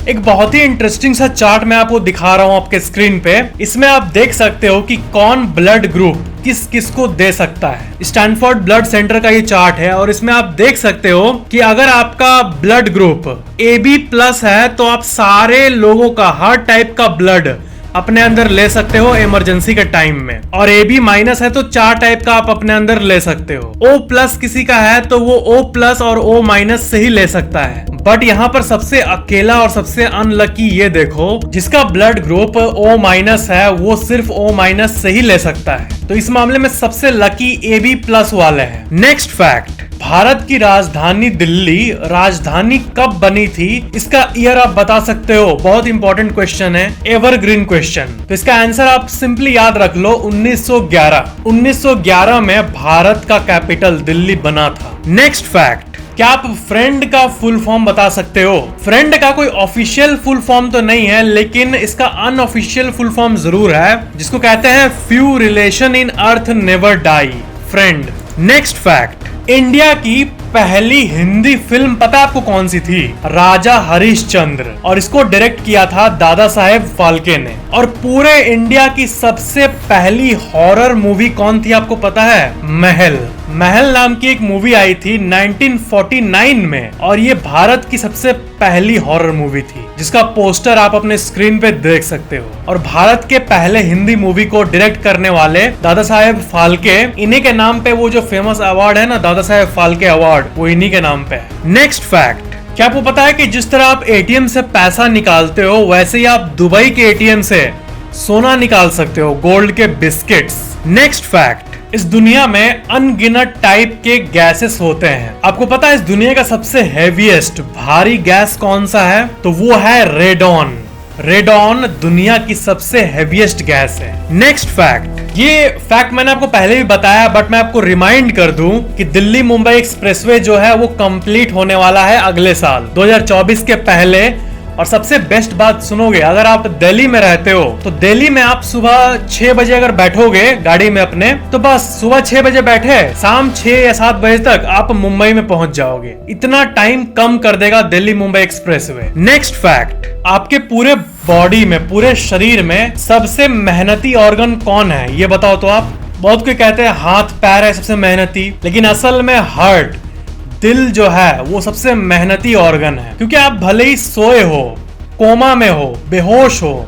एक बहुत ही इंटरेस्टिंग सा चार्ट मैं आपको दिखा रहा हूँ आपके स्क्रीन पे। इसमें आप देख सकते हो कि कौन ब्लड ग्रुप किस किस को दे सकता है। स्टैनफोर्ड ब्लड सेंटर का ये चार्ट है और इसमें आप देख सकते हो कि अगर आपका ब्लड ग्रुप AB प्लस है तो आप सारे लोगों का, हर टाइप का ब्लड अपने अंदर ले सकते हो इमरजेंसी के टाइम में। और AB माइनस है तो 4 टाइप का आप अपने अंदर ले सकते हो। O प्लस किसी का है तो वो O प्लस और O माइनस से ही ले सकता है। बट यहाँ पर सबसे अकेला और सबसे अनलकी ये देखो, जिसका ब्लड ग्रुप O माइनस है वो सिर्फ O माइनस से ही ले सकता है। तो इस मामले में सबसे लकी AB प्लस वाले हैं। नेक्स्ट फैक्ट, भारत की राजधानी दिल्ली राजधानी कब बनी थी? इसका ईयर आप बता सकते हो? बहुत इंपॉर्टेंट क्वेश्चन है, एवरग्रीन क्वेश्चन। तो इसका आंसर आप सिंपली याद रख लो, 1911। 1911 में भारत का कैपिटल दिल्ली बना था। नेक्स्ट फैक्ट, क्या आप फ्रेंड का फुल फॉर्म बता सकते हो? फ्रेंड का कोई ऑफिशियल फुल फॉर्म तो नहीं है, लेकिन इसका अनऑफिशियल फुल फॉर्म जरूर है, जिसको कहते हैं few relation in earth never die, friend. Next fact, India की पहली हिंदी फिल्म पता है आपको कौन सी थी? राजा हरिश्चंद्र। और इसको डायरेक्ट किया था दादा साहेब फाल्के ने। और पूरे इंडिया की सबसे पहली हॉरर मूवी कौन थी आपको पता है? महल। महल नाम की एक मूवी आई थी 1949 में और ये भारत की सबसे पहली हॉरर मूवी थी, जिसका पोस्टर आप अपने स्क्रीन पे देख सकते हो। और भारत के पहले हिंदी मूवी को डायरेक्ट करने वाले दादा साहेब फाल्के, इन्हीं के नाम पे वो जो फेमस अवार्ड है ना, दादा साहेब फाल्के अवार्ड, वो इन्हीं के नाम पे है। नेक्स्ट फैक्ट, क्या आपको पता है कि जिस तरह आप ATM से पैसा निकालते हो वैसे ही आप दुबई के ATM से सोना निकाल सकते हो, गोल्ड के बिस्किट्स। नेक्स्ट फैक्ट, इस दुनिया में अनगिनत टाइप के गैसेस होते हैं। आपको पता है इस दुनिया का सबसे हेवीएस्ट भारी गैस कौन सा है? तो वो है रेडॉन। रेडॉन दुनिया की सबसे हेवीएस्ट गैस है। नेक्स्ट फैक्ट, ये फैक्ट मैंने आपको पहले भी बताया, बट मैं आपको रिमाइंड कर दूं कि दिल्ली मुंबई एक्सप्रेसवे जो है वो कंप्लीट होने वाला है अगले साल 2024 के पहले। और सबसे बेस्ट बात सुनोगे, अगर आप दिल्ली में रहते हो तो दिल्ली में आप सुबह 6 बजे अगर बैठोगे गाड़ी में अपने, तो बस सुबह 6 बजे बैठे शाम 6 या 7 बजे तक आप मुंबई में पहुंच जाओगे। इतना टाइम कम कर देगा Delhi Mumbai expressway. Next fact, आपके पूरे बॉडी में, पूरे शरीर में सबसे मेहनती ऑर्गन कौन है ये बताओ तो आप? बहुत कोई कहते हैं हाथ पैर है सबसे मेहनती, लेकिन असल में हार्ट, दिल जो है वो सबसे मेहनती ऑर्गन है। क्योंकि आप भले ही सोए हो, कोमा में हो, बेहोश हो,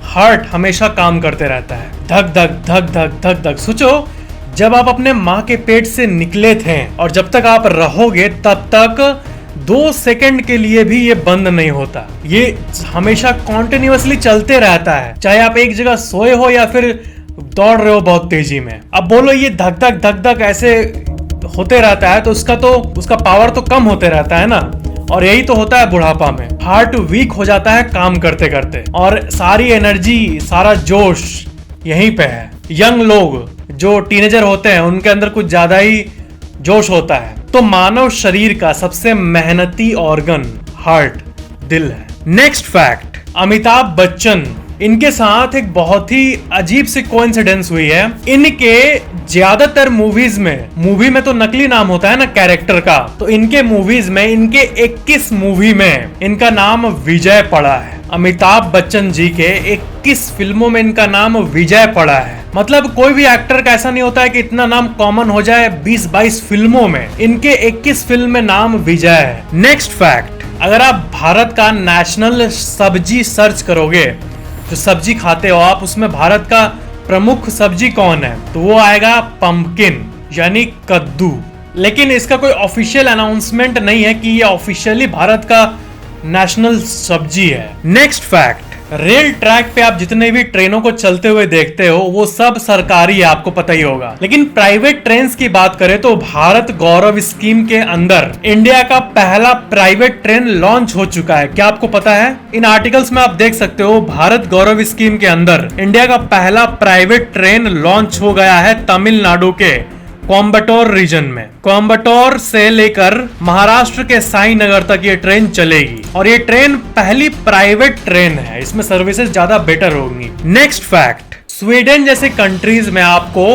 हार्ट हमेशा काम करते रहता है, धक धक धक धक धक धक। सोचो, जब आप अपने माँ के पेट से निकले थे और जब तक आप रहोगे तब तक 2 सेकंड के लिए भी ये बंद नहीं होता। ये हमेशा कॉन्टिन्यूअसली चलते रहता है, चाहे आप एक जगह सोए हो या फिर दौड़ रहे हो बहुत तेजी में। अब बोलो ये धक धक धक धक ऐसे होते रहता है तो उसका पावर तो कम होते रहता है ना। और यही तो होता है बुढ़ापा में, हार्ट वीक हो जाता है काम करते करते, और सारी एनर्जी, सारा जोश यहीं पे है। यंग लोग जो टीनेजर होते हैं उनके अंदर कुछ ज्यादा ही जोश होता है। तो मानव शरीर का सबसे मेहनती ऑर्गन हार्ट, दिल है। नेक्स्ट फैक्ट, अमिताभ बच्चन, इनके साथ एक बहुत ही अजीब सी कोइंसिडेंस हुई है। इनके ज्यादातर मूवीज में, मूवी में तो नकली नाम होता है ना कैरेक्टर का, तो इनके मूवीज में, इनके 21 मूवी में इनका नाम विजय पड़ा है। अमिताभ बच्चन जी के 21 फिल्मों में इनका नाम विजय पड़ा है। मतलब कोई भी एक्टर का ऐसा नहीं होता है कि इतना नाम कॉमन हो जाए 20-22 फिल्मों में, इनके 21 फिल्म में नाम विजय है। नेक्स्ट फैक्ट, अगर आप भारत का नेशनल सब्जी सर्च करोगे, जो सब्जी खाते हो आप, उसमें भारत का प्रमुख सब्जी कौन है, तो वो आएगा पंपकिन यानी कद्दू। लेकिन इसका कोई ऑफिशियल अनाउंसमेंट नहीं है कि ये ऑफिशियली भारत का नेशनल सब्जी है। नेक्स्ट फैक्ट, रेल ट्रैक पे आप जितने भी ट्रेनों को चलते हुए देखते हो वो सब सरकारी है, आपको पता ही होगा। लेकिन प्राइवेट ट्रेन्स की बात करें तो भारत गौरव स्कीम के अंदर इंडिया का पहला प्राइवेट ट्रेन लॉन्च हो चुका है। क्या आपको पता है? इन आर्टिकल्स में आप देख सकते हो, भारत गौरव स्कीम के अंदर इंडिया का पहला प्राइवेट ट्रेन लॉन्च हो गया है तमिलनाडु के कोयम्बटूर रीजन में। कोयम्बटूर से लेकर महाराष्ट्र के साईनगर तक ये ट्रेन चलेगी और ये ट्रेन पहली प्राइवेट ट्रेन है, इसमें सर्विसेज ज्यादा बेटर होंगी। नेक्स्ट फैक्ट, स्वीडन जैसे कंट्रीज में आपको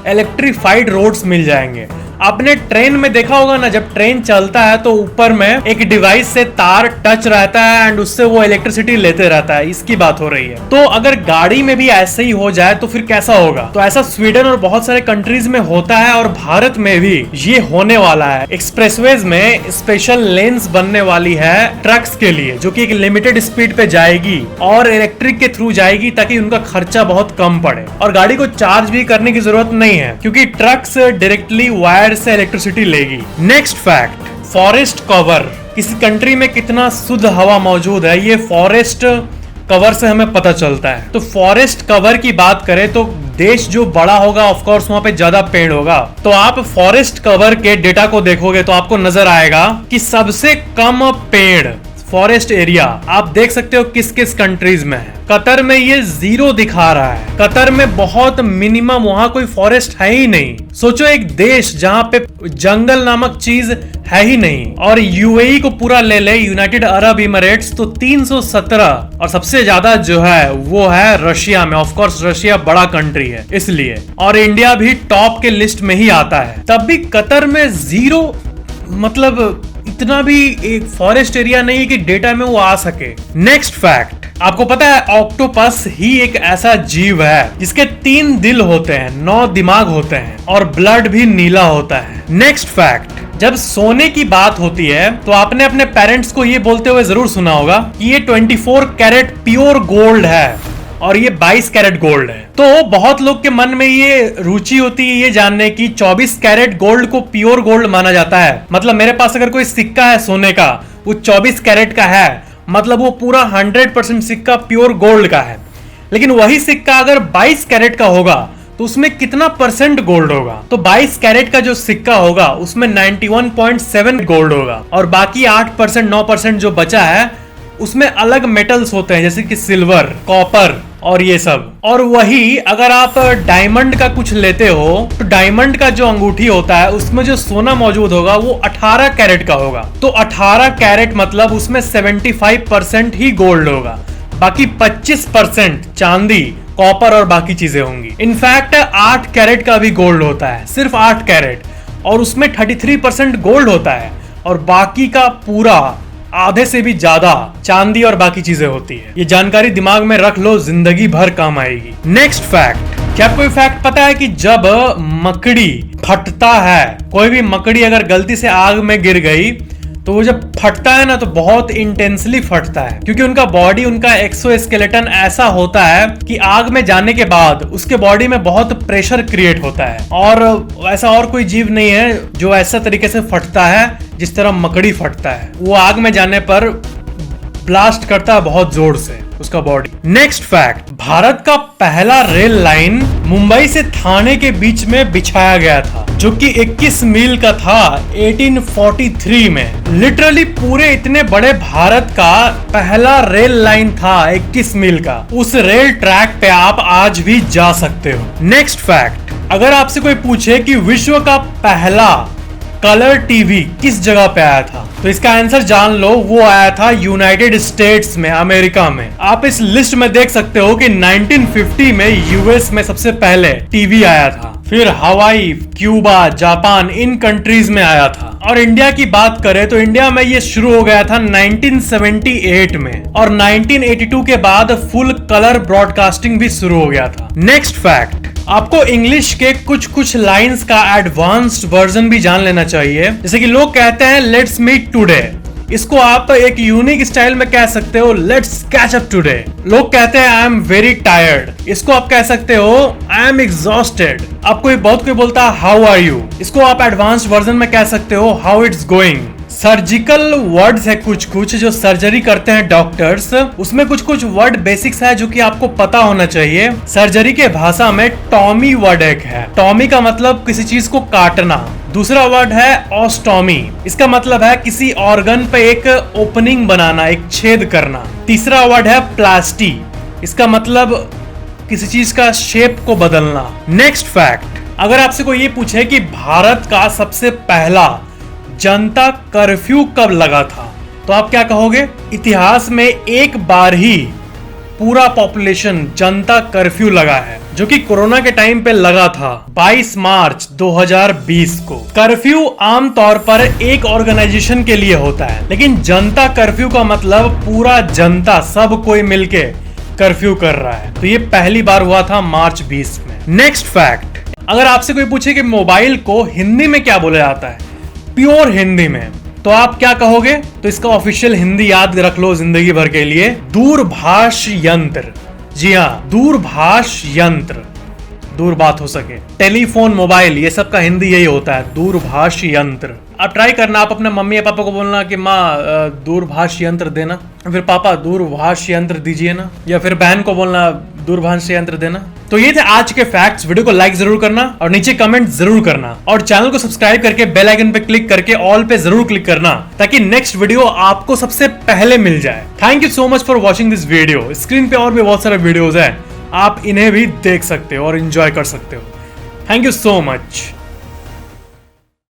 इलेक्ट्रिफाइड रोड्स मिल जाएंगे। आपने ट्रेन में देखा होगा ना, जब ट्रेन चलता है तो ऊपर में एक डिवाइस से तार टच रहता है एंड उससे वो इलेक्ट्रिसिटी लेते रहता है, इसकी बात हो रही है। तो अगर गाड़ी में भी ऐसे ही हो जाए तो फिर कैसा होगा? तो ऐसा स्वीडन और बहुत सारे कंट्रीज में होता है और भारत में भी ये होने वाला है। एक्सप्रेसवेज में स्पेशल लेन्स बनने वाली है ट्रक्स के लिए, जो कि एक लिमिटेड स्पीड पे जाएगी और इलेक्ट्रिक के थ्रू जाएगी ताकि उनका खर्चा बहुत कम पड़े और गाड़ी को चार्ज भी करने की जरूरत नहीं है क्योंकि ट्रक्स डायरेक्टली वायर से इलेक्ट्रिसिटी लेगी। Next fact, forest cover. किसी कंट्री में कितना शुद्ध हवा मौजूद है ये फॉरेस्ट कवर से हमें पता चलता है। तो फॉरेस्ट कवर की बात करें तो देश जो बड़ा होगा ऑफ कोर्स वहां पे ज्यादा पेड़ होगा। तो आप फॉरेस्ट कवर के डेटा को देखोगे तो आपको नजर आएगा कि सबसे कम पेड़ फॉरेस्ट एरिया आप देख सकते हो किस किस कंट्रीज में है। कतर में ये 0 दिखा रहा है। कतर में बहुत मिनिमम, वहां कोई फॉरेस्ट है ही नहीं। सोचो एक देश जहां पे जंगल नामक चीज है ही नहीं। और यूएई को पूरा ले ले, यूनाइटेड अरब इमिरेट्स, तो 317 और सबसे ज्यादा जो है वो है रशिया में। ऑफ कोर्स रशिया बड़ा कंट्री है इसलिए, और इंडिया भी टॉप के लिस्ट में ही आता है। तब भी कतर में 0, मतलब इतना भी एक फॉरेस्ट एरिया नहीं कि डेटा में वो आ सके। नेक्स्ट फैक्ट, आपको पता है ऑक्टोपस ही एक ऐसा जीव है जिसके 3 दिल होते हैं, 9 दिमाग होते हैं और ब्लड भी नीला होता है। नेक्स्ट फैक्ट, जब सोने की बात होती है तो आपने अपने पेरेंट्स को ये बोलते हुए जरूर सुना होगा कि ये 24 कैरेट प्योर गोल्ड है और ये 22 कैरेट गोल्ड है। तो बहुत लोग के मन में ये रुचि होती है ये जानने की 24 कैरेट गोल्ड को प्योर गोल्ड माना जाता है। मतलब मेरे पास अगर कोई सिक्का है सोने का, वो 24 कैरेट का है, मतलब वो पूरा 100% सिक्का प्योर गोल्ड का है। लेकिन वही सिक्का अगर 22 कैरेट का होगा तो उसमें कितना परसेंट गोल्ड होगा? तो 22 कैरेट का जो सिक्का होगा उसमें 91.7 गोल्ड होगा और बाकी 8%, 9% जो बचा है उसमें अलग मेटल्स होते हैं जैसे कि सिल्वर, कॉपर और ये सब। और वही अगर आप डायमंड का कुछ लेते हो तो डायमंड का जो अंगूठी होता है उसमें जो सोना मौजूद होगा वो 18 कैरेट का होगा। तो 18 कैरेट मतलब उसमें 75% ही गोल्ड होगा, बाकी 25% चांदी, कॉपर और बाकी चीजें होंगी। इनफैक्ट 8 कैरेट का भी गोल्ड होता है, सिर्फ 8 कैरेट, और उसमें 33% गोल्ड होता है और बाकी का पूरा आधे से भी ज्यादा चांदी और बाकी चीजें होती है। ये जानकारी दिमाग में रख लो, जिंदगी भर काम आएगी। नेक्स्ट फैक्ट, क्या आपको फैक्ट पता है कि जब मकड़ी फटता है, कोई भी मकड़ी अगर गलती से आग में गिर गई तो वो जब फटता है ना तो बहुत इंटेंसली फटता है क्योंकि उनका बॉडी, उनका एक्सोस्केलेटन ऐसा होता है कि आग में जाने के बाद उसके बॉडी में बहुत प्रेशर क्रिएट होता है और ऐसा और कोई जीव नहीं है जो ऐसा तरीके से फटता है जिस तरह मकड़ी फटता है। वो आग में जाने पर ब्लास्ट करता है बहुत जोर से उसका बॉडी। नेक्स्ट फैक्ट, भारत का पहला रेल लाइन मुंबई से थाने के बीच में बिछाया गया था जो कि 21 मील का था 1843 में। लिटरली पूरे इतने बड़े भारत का पहला रेल लाइन था 21 मील का। उस रेल ट्रैक पे आप आज भी जा सकते हो। नेक्स्ट फैक्ट, अगर आपसे कोई पूछे कि विश्व का पहला कलर टीवी किस जगह पे आया था तो इसका आंसर जान लो, वो आया था यूनाइटेड स्टेट्स में, अमेरिका में। आप इस लिस्ट में देख सकते हो कि 1950 में यूएस में सबसे पहले टीवी आया था, फिर हवाई, क्यूबा, जापान, इन कंट्रीज में आया था। और इंडिया की बात करें तो इंडिया में ये शुरू हो गया था 1978 में और 1982 के बाद फुल कलर ब्रॉडकास्टिंग भी शुरू हो गया था। नेक्स्ट फैक्ट, आपको इंग्लिश के कुछ लाइंस का एडवांस्ड वर्जन भी जान लेना चाहिए। जैसे कि लोग कहते हैं लेट्स मीट टुडे, इसको आप एक यूनिक स्टाइल में कह सकते हो लेट्स कैच अप टुडे। लोग कहते हैं आई एम वेरी टायर्ड, इसको आप कह सकते हो आई एम एग्जॉस्टेड। आपको बहुत कोई बोलता है हाउ आर यू, इसको आप एडवांस्ड वर्जन में कह सकते हो how it's going. Surgical words है कुछ जो सर्जरी करते हैं डॉक्टर्स, उसमें कुछ वर्ड बेसिक्स है जो कि आपको पता होना चाहिए। सर्जरी के भाषा में टॉमी वर्ड एक है। टॉमी का मतलब किसी चीज को काटना। दूसरा वर्ड है ऑस्टोमी, इसका मतलब है किसी ऑर्गन पे एक ओपनिंग बनाना, एक छेद करना। तीसरा वर्ड है प्लास्टी, इसका मतलब किसी चीज का शेप को बदलना। नेक्स्ट फैक्ट, अगर आपसे कोई ये पूछे कि भारत का सबसे पहला जनता कर्फ्यू कब लगा था तो आप क्या कहोगे? इतिहास में एक बार ही पूरा पॉपुलेशन जनता कर्फ्यू लगा है, जो कि कोरोना के टाइम पे लगा था 22 मार्च 2020 को। कर्फ्यू आमतौर पर एक ऑर्गेनाइजेशन के लिए होता है, लेकिन जनता कर्फ्यू का मतलब पूरा जनता, सब कोई मिलके कर्फ्यू कर रहा है। तो ये पहली बार हुआ था मार्च 20 में। नेक्स्ट फैक्ट, अगर आपसे कोई पूछे कि मोबाइल को हिंदी में क्या बोला जाता है, प्योर हिंदी में, तो आप क्या कहोगे? तो इसका ऑफिशियल हिंदी याद रख लो जिंदगी भर के लिए, दूरभाष यंत्र। जी हाँ, दूरभाष यंत्र, दूर बात हो सके। टेलीफोन, मोबाइल, ये सब का हिंदी यही होता है, दूरभाष यंत्र। आप ट्राई करना, आप अपने मम्मी या पापा को बोलना कि माँ दूरभाष यंत्र देना, फिर पापा दूरभाष यंत्र दीजिए ना, या फिर बहन को बोलना दूरभाष यंत्र देना। तो ये थे आज के फैक्ट्स। वीडियो को लाइक जरूर करना और नीचे कमेंट जरूर करना, और चैनल को सब्सक्राइब करके बेल आइकन पे क्लिक करके ऑल पे जरूर क्लिक करना, ताकि नेक्स्ट वीडियो आपको सबसे पहले मिल जाए। Thank you so much for watching this video. Screen पे और भी बहुत सारे वीडियोज हैं, आप इन्हें भी देख सकते हो और एंजॉय कर सकते हो। Thank you so much.